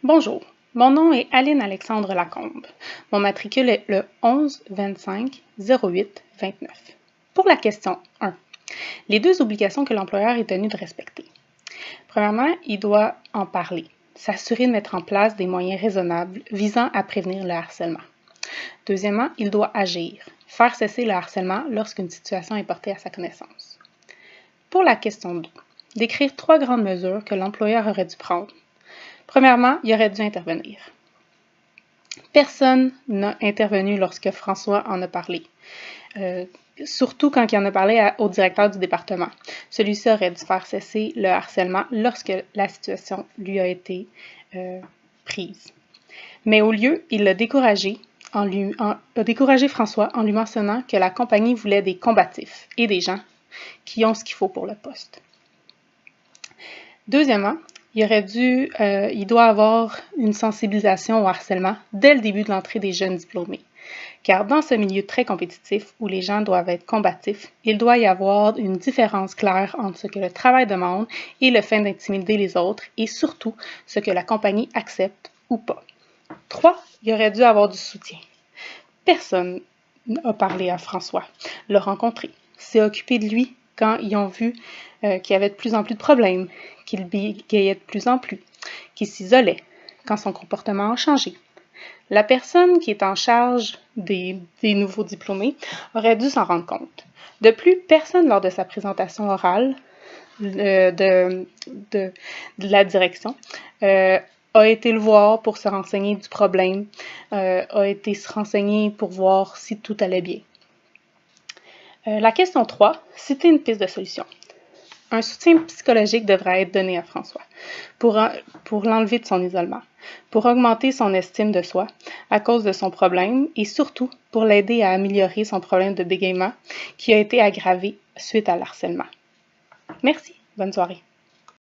Bonjour, mon nom est Aline Alexandre Lacombe. Mon matricule est le 11 25 08 29. Pour la question 1, les deux obligations que l'employeur est tenu de respecter. Premièrement, il doit en parler, s'assurer de mettre en place des moyens raisonnables visant à prévenir le harcèlement. Deuxièmement, il doit agir, faire cesser le harcèlement lorsqu'une situation est portée à sa connaissance. Pour la question 2, décrire 3 grandes mesures que l'employeur aurait dû prendre. Premièrement, il aurait dû intervenir. Personne n'a intervenu lorsque François en a parlé, surtout quand il en a parlé au directeur du département. Celui-ci aurait dû faire cesser le harcèlement lorsque la situation lui a été prise. Mais au lieu, il l'a découragé, a découragé François en lui mentionnant que la compagnie voulait des combatifs et des gens qui ont ce qu'il faut pour le poste. Deuxièmement, il doit avoir une sensibilisation au harcèlement dès le début de l'entrée des jeunes diplômés. Car dans ce milieu très compétitif où les gens doivent être combatifs, il doit y avoir une différence claire entre ce que le travail demande et le fait d'intimider les autres et surtout ce que la compagnie accepte ou pas. 3. Il aurait dû avoir du soutien. Personne n'a parlé à François, l'a rencontré, s'est occupé de lui quand ils ont vu qu'il y avait de plus en plus de problèmes, qu'il bégayait de plus en plus, qu'il s'isolait quand son comportement a changé. La personne qui est en charge des nouveaux diplômés aurait dû s'en rendre compte. De plus, personne lors de sa présentation orale de la direction a été le voir pour se renseigner du problème, a été se renseigner pour voir si tout allait bien. La question 3, citer une piste de solution. Un soutien psychologique devrait être donné à François pour l'enlever de son isolement, pour augmenter son estime de soi à cause de son problème et surtout pour l'aider à améliorer son problème de bégaiement qui a été aggravé suite à l'harcèlement. Merci, bonne soirée.